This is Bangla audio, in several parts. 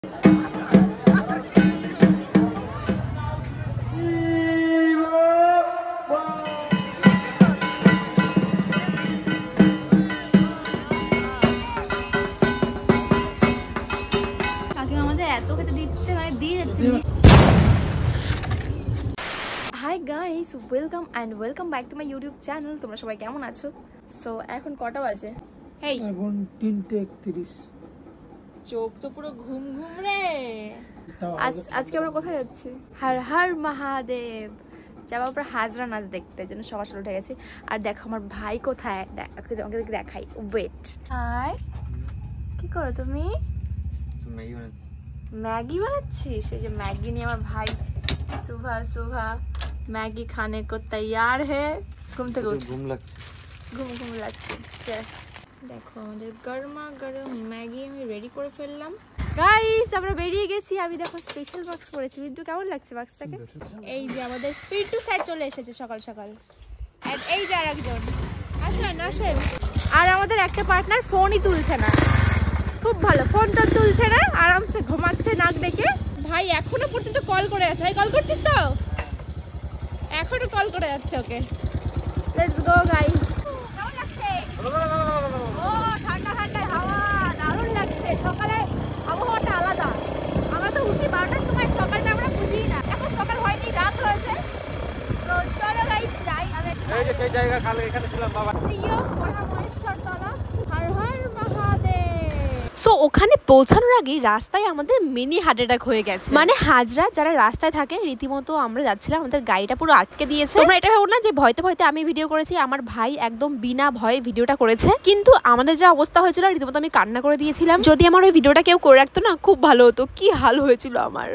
Hi guys, welcome back to my YouTube channel. তোমরা সবাই কেমন আছো? সো এখন কটা বাজে? হেই, এখন 3:31। চোখ তো পুরো ঘুম ঘুম রে। আজকে আমরা কোথায় যাচ্ছি? হর হর মহাদেব। যাবো আমরা হাজরা নাচ দেখতে, জন্য সকাল সকাল উঠে গেছি। আর দেখো আমার ভাই কোথায়, আমাকে দেখাই। ওয়েট, হাই, কি করো তুমি? ম্যাগি বানাচ্ছিস? এই যে ম্যাগি নিয়ে আমার ভাই सुबह मैगी खाने को तैयार है। घूम লাগছে। দেখো আমাদের গরমা গরম ম্যাগি আমি রেডি করে ফেললাম। গাইস আমরা বেরিয়ে গেছি। আমি দেখো স্পেশাল বক্স পরেছি। বিট্টু কেমন লাগছে বক্সটাকে? এই যে আমাদের পিট্টু স্যার চলে এসেছে সকাল সকাল। আর এই যে আরেকজন, আসেন। আর আমাদের একটা পার্টনার ফোনই তুলছে না, খুব ভালো, ফোনটা তুলছে না, আরামসে ঘুমাচ্ছে নাক ডেকে। ভাই এখনো পর্যন্ত কল করে আছে। ভাই কল করছিস তো? এখনো কল করে যাচ্ছে ওকে। Let's go guys. কেমন লাগছে? ও ঠান্ডা ঠান্ডা হাওয়া, দারুণ লাগছে। সকালে আবহাওয়াটা আলাদা। আমরা তো উঠি 12টার সময়, সকালটা আমরা বুঝি না। এখন সকাল হয়নি, রাত হয়েছে। তো চলো গাইস যাই। এই যে সেই জায়গা খালি এখানে ছিলাম বাবা। প্রিয় মহামহেশ্বর তলা, হর হর মহাদেব। সো ওখানে পৌঁছানোর আগে রাস্তায় আমাদের মিনি হার্ট অ্যাটাক হয়ে গেছে। মানে হাজরা যারা রাস্তায় থাকে, রীতিমতো আমরা যাচ্ছিলাম, আমাদের গাড়িটা পুরো আটকে দিয়েছে। তোমরা এটা ভাবো না যে ভয়তে ভয়তে আমি ভিডিও করেছি। আমার ভাই একদম বিনা ভয়ে ভিডিওটা করেছে। কিন্তু আমাদের যা অবস্থা হয়েছিল, রীতিমতো আমি কান্না করে দিয়েছিলাম। যদি আমার ওই ভিডিওটা কেউ করে রাখতো না, খুব ভালো হতো। কি হাল হয়েছিল আমার।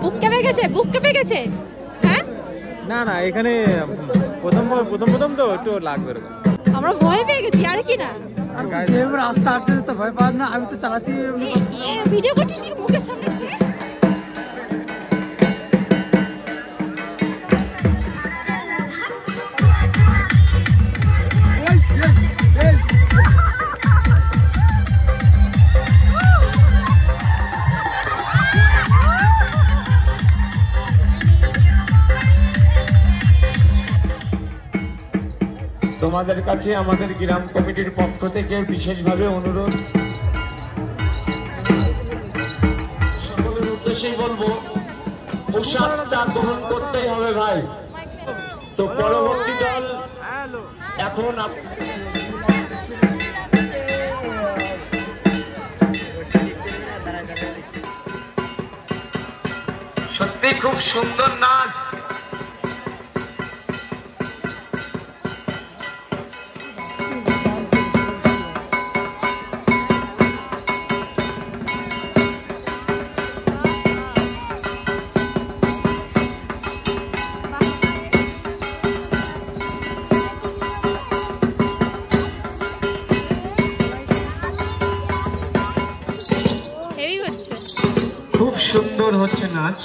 বুক কেঁপে গেছে। হ্যাঁ না এখানে প্রথম তো একটু লাগবে এরকম। আমরা ভয় পেয়ে গেছি আর কি না। রাস্তা আটকে তো ভয় পাওয়ার না, আমি তো চালাতে ভিডিও করছিস কি মুখের সামনে? তোমাদের কাছে আমাদের গ্রাম কমিটির পক্ষ থেকে বিশেষভাবে অনুরোধ, সকলের উদ্দেশ্যেই বলবো পোশাকটা গ্রহণ করতেই হবে ভাই। তো পরবর্তী দল এখন সত্যি খুব সুন্দর নাচ। খুব সুন্দর হচ্ছে নাচ।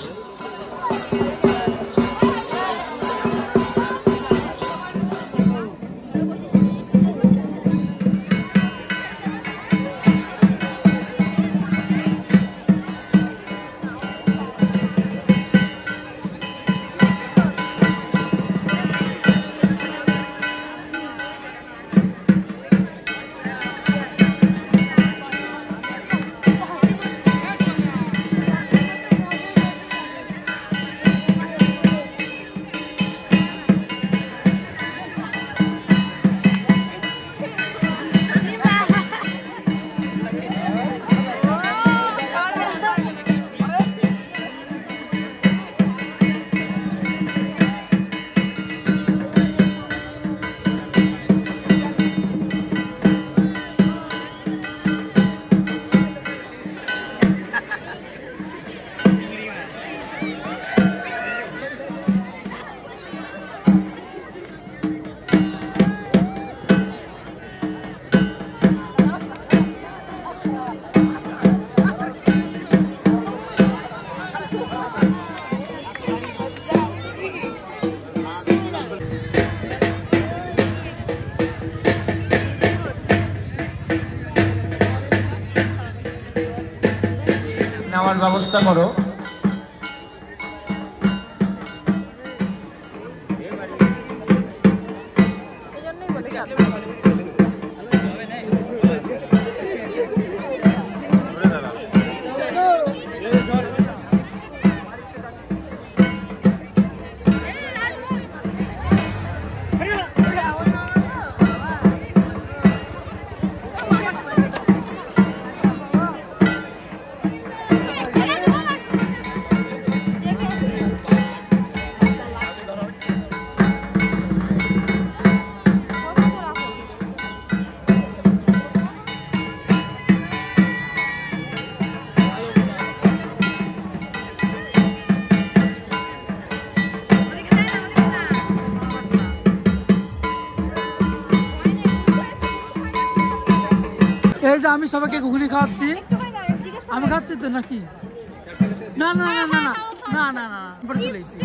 নেওয়ার ব্যবস্থা করো। এই যে আমি সবাইকে ঘুগনি খাওয়াচ্ছি, আমি খাচ্ছি তো নাকি? না না না না না না না চলে এসেছি।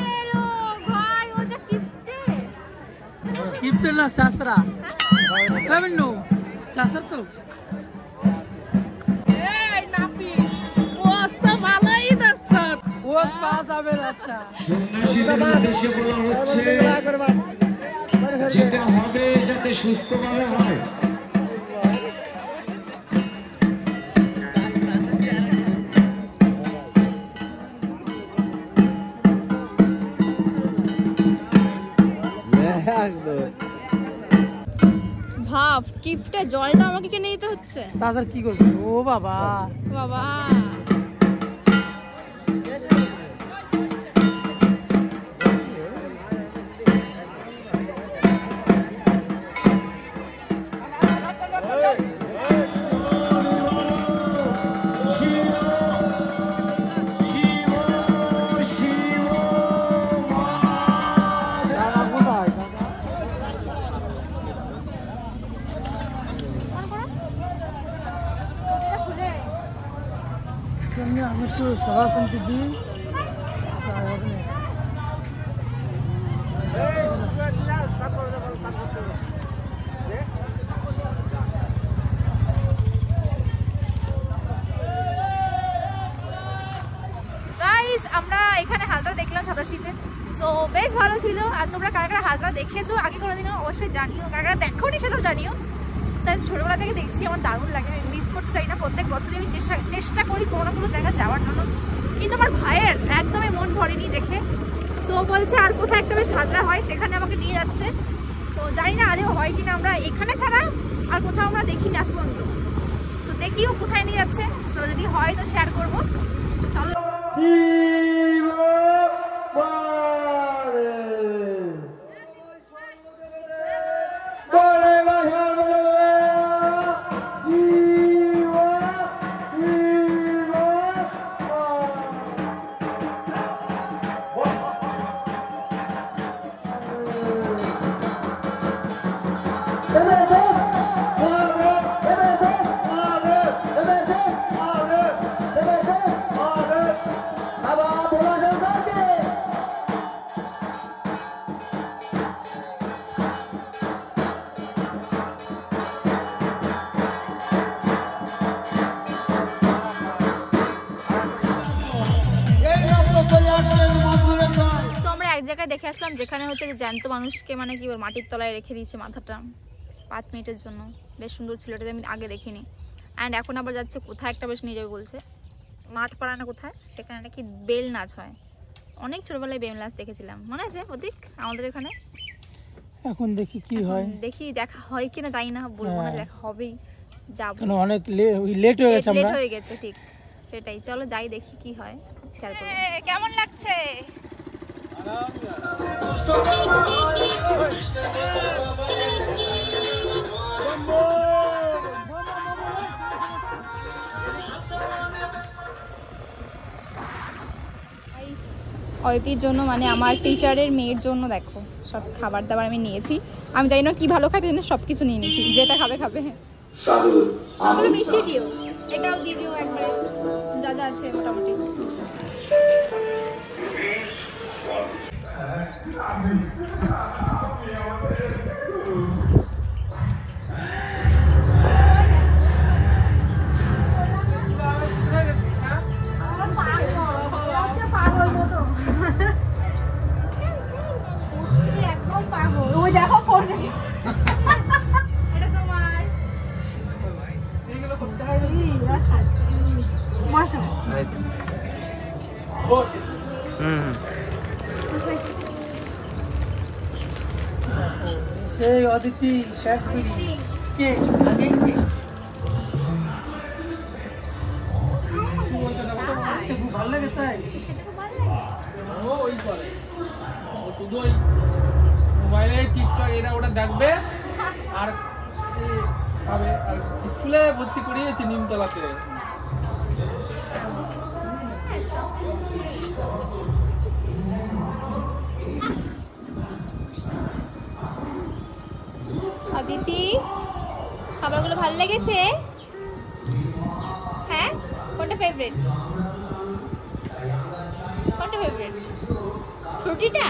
কিপ্টে না শাসরা শাসরা তো যেটা হবে যাতে সুস্থভাবে হয়। ভাব কিপটা জলটা আমাকে কিনে দিতে হচ্ছে, তাছাড়া কি করবো? ও বাবা বাবা আমি একটু সভা শান্তি দিই। আমরা এখানে হাজরা দেখলাম সাতাশিতে, তো বেশ ভালো ছিল। আর তোমরা কারা কারা হাজরা দেখেছো আগে কোনোদিনও অবশ্যই জানিও, কারা কারা দেখো নি সেটাও জানিও। ছোটবেলা থেকে দেখছি, আমার দারুণ লাগে, আমি মিস করতে চাই না। প্রত্যেক বছরই আমি চেষ্টা করি কোনো না কোনো জায়গায় যাওয়ার জন্য, কিন্তু আমার ভাইয়ের একদমই মন ভরেনি দেখে। সো বলছে আর কোথায় একটা বেশ হাজরা হয় সেখানে আমাকে নিয়ে যাচ্ছে। সো জানি না আদেও হয় কিনা, আমরা এখানে ছাড়া আর কোথাও আমরা দেখিনি আজ পর্যন্ত। সো দেখিও কোথায় নিয়ে যাচ্ছে, সো যদি হয় তো শেয়ার করবো। চলো জায়গায় দেখে আসলাম যেখানে হচ্ছে জ্যান্ত মানুষকে মানে কি মাটির তলায় রেখে দিয়েছে মাথাটা 5 মিনিটের জন্য। বেশ সুন্দর ছিল, এটা আমি আগে দেখিনি। অ্যান্ড এখন আবার যাচ্ছে কোথায় একটা বেশ নিয়ে যাবে বলছে, মাঠ পাড়া না কোথায়, সেখানে নাকি বেল নাচ হয়। অনেক ছোটবেলায় বেল নাচ দেখেছিলাম, মনে আছে ওদিক আমাদের এখানে। এখন দেখি কি হয়, দেখি দেখা হয় কিনা জানি না, বলবো না দেখা হবেই, যাবো। অনেক লেট হয়ে গেছে, লেট হয়ে গেছে ঠিক সেটাই। চলো যাই দেখি কি হয়, শেয়ার করব। কেমন লাগছে? অয়তির জন্য মানে আমার টিচারের মেয়ের জন্য দেখো সব খাবার দাবার আমি নিয়েছি। আমি জানি না কি ভালো খাবে, সব কিছু নিয়ে নিয়েছি, যেটা খাবে খাবে। সবগুলো মিশিয়ে দিও, এটাও দিয়ে দিও একবারে, যা যা আছে মোটামুটি। আমার সঙ্গে সেই অদিতি ক্যাডবেরি কে আগে কে খুব ভালো লাগে তাই ও ওই করে ও শুধু ওই মোবাইলে টিকটক এটা ওটা দেখবে আর খাবে। আর স্কুলে ভর্তি করিয়েছি নিমতলাতে। অদিতি খাবারগুলো ভালো লেগেছে? হ্যাঁ, কোনটা ফেভারিট? কোনটা ফেভারিট? ফ্রুটিটা?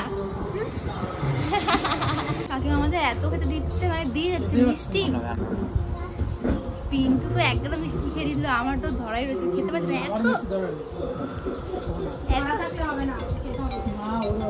কাকিমা আমাদের এত খেতে দিচ্ছে, মানে দিয়ে যাচ্ছে মিষ্টি। পিন্টু তো একদম মিষ্টি খেয়ে দিল, আমার তো ধরাই রয়েছে, খেতে পারছি না। এত হবে না, খেতে হবে না।